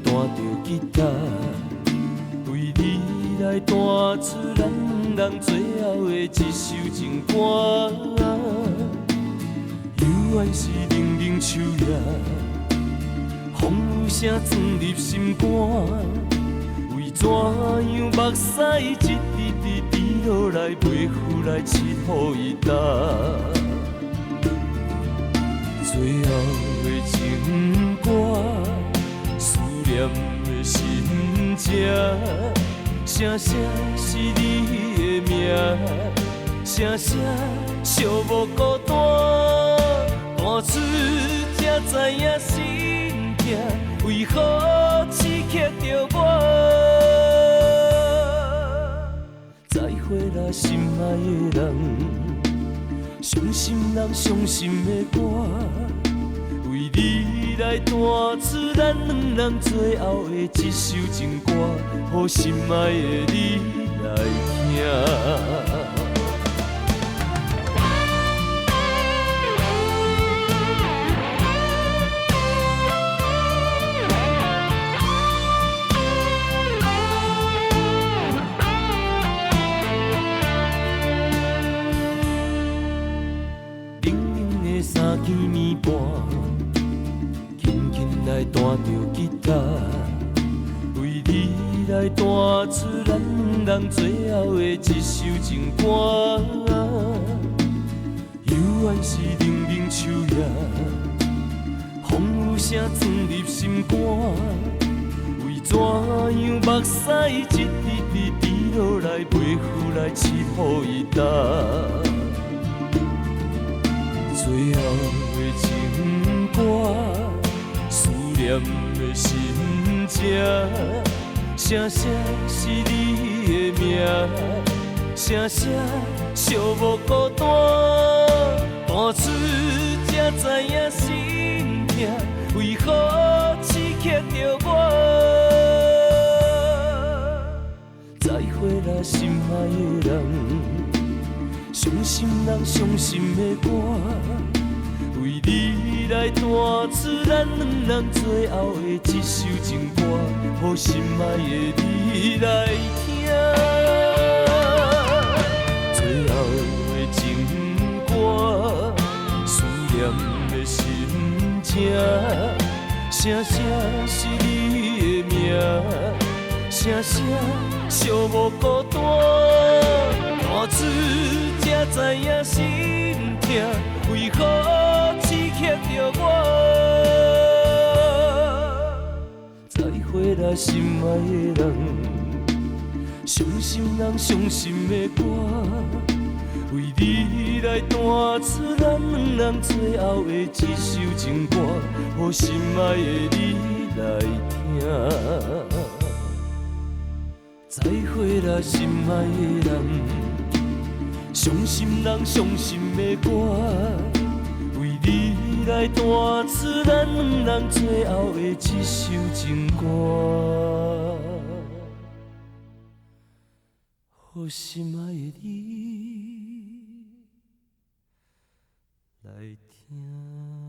弹着吉他，为你来弹出咱两人最后的一首情歌。犹原是冷冷秋夜，风雨声钻入心肝。为怎样目屎一滴滴滴落来，袂负来拭予伊干？最后的情歌，思念的心情，声声是你的名，声声寂寞孤单，弹出才知影心痛，为何刺激着我？再会啦，心爱的人，伤心人伤心的歌。为你来弹出咱两人最后的一首情歌，予心爱的你来听。冷冷的三更暝半。来弹着吉他，为你来弹出咱人最后的一首情歌。犹原是冷冷秋夜，风雨声钻入心肝。为怎样目屎一滴滴滴落来，袂负来拭予伊干？最后的情歌。思念的心情，声声是你的名，声声寂寞孤单，弹出才知影心痛，为何刺激着我？再会啦，心爱的人，伤心人伤心的歌。为你来弹出咱两人最后的一首情歌，予心爱的你来听。最后的情歌，思念的心情，声声是你的名，声声寂寞孤单，弹出才知影心痛，为何？刺激着我，再会啦，心爱的人，伤心人伤心的歌，为你来弹出咱两人最后的一首情歌，予心爱的你来听。再会啦，心爱的人，伤心人伤心的歌。你来弹出咱两人最后的一首情歌，予心爱的你来听。